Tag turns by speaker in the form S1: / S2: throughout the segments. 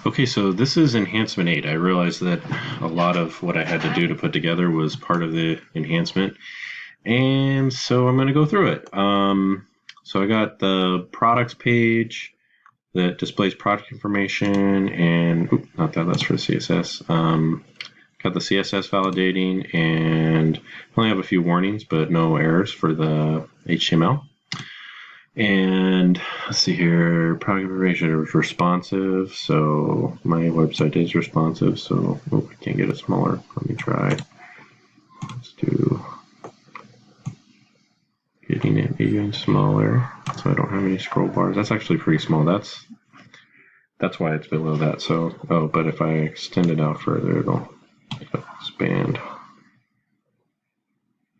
S1: Okay, so this is enhancement 8. I realized that a lot of what I had to do to put together was part of the enhancement, and so I'm going to go through it. So I got the products page that displays product information, and not that, that's for CSS. Got the CSS validating, and I only have a few warnings, but no errors for the HTML. And let's see here, product information is responsive, so my website is responsive, so I can't get it smaller. Let me try. Let's do getting it even smaller, so I don't have any scroll bars. That's actually pretty small. That's why it's below that. So, but if I extend it out further, it'll expand.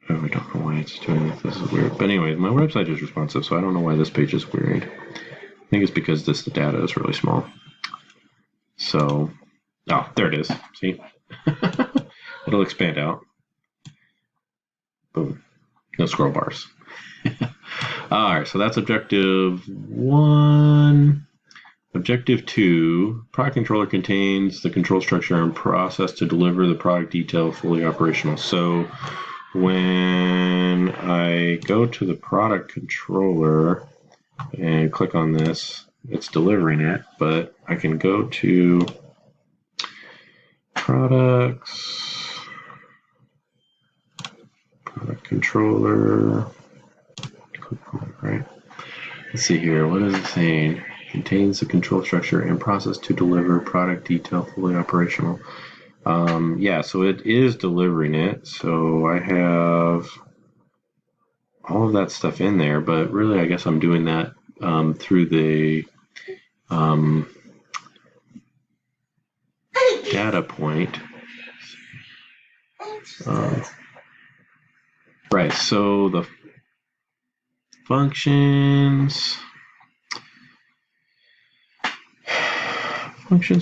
S1: I don't know why it's doing this. This is weird. But anyway, my website is responsive, so I don't know why this page is weird. I think it's because the data is really small. So, there it is. See? It'll expand out. Boom. No scroll bars. All right, so that's objective 1. Objective 2, product controller contains the control structure and process to deliver the product detail fully operational. So when I go to the product controller and click on this, it's delivering it, but I can go to products, product controller, click on it, right? Let's see here, what is it saying? Contains the control structure and process to deliver product detail fully operational. Yeah, so it is delivering it. So I have all of that stuff in there, but really I guess I'm doing that through the data point. Right, so the functions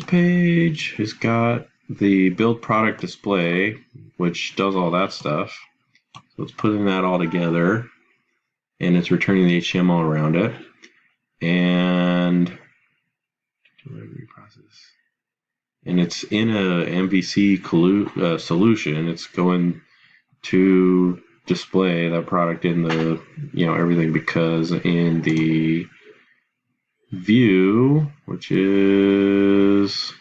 S1: page has got the build product display, which does all that stuff. So it's putting that all together, and it's returning the HTML around it. And delivery process. And it's in a MVC solution. It's going to display that product in the, everything, because in the view, which is,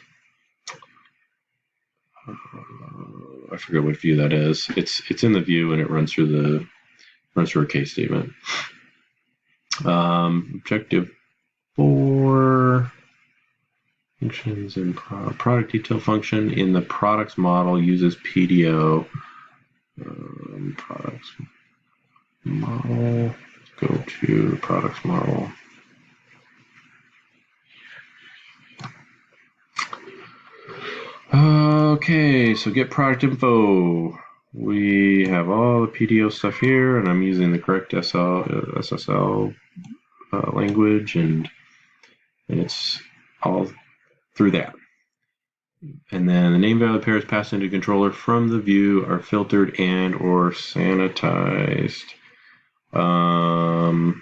S1: I forget what view that is. It's in the view, and it runs through a case statement. Objective 4, functions and product detail function in the products model uses PDO. Products model. Let's go to the products model. Okay, so get product info. We have all the PDO stuff here, and I'm using the correct SSL language, and it's all through that. And then the name value pairs passed into controller from the view are filtered and or sanitized. Let's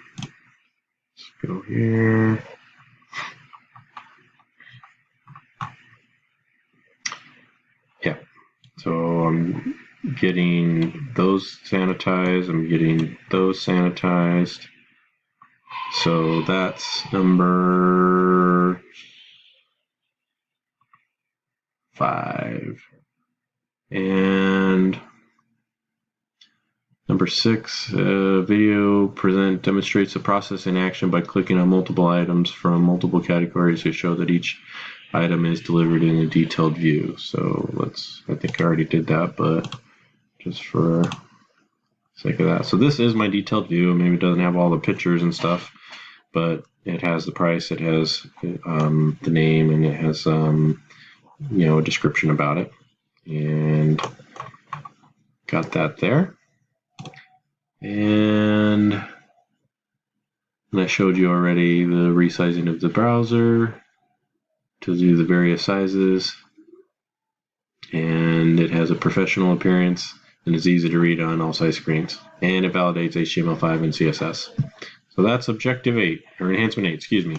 S1: go here. Yeah, so I'm getting those sanitized. I'm getting those sanitized. So that's number 5. And number 6, video present demonstrates the process in action by clicking on multiple items from multiple categories to show that each item is delivered in a detailed view. So I think I already did that, but just for sake of that. So this is my detailed view. Maybe it doesn't have all the pictures and stuff, but it has the price, it has the name, and it has a description about it, and got that there. And I showed you already the resizing of the browser to do the various sizes, and it has a professional appearance and is easy to read on all size screens, and it validates HTML5 and CSS. So that's objective 8, or enhancement 8, excuse me.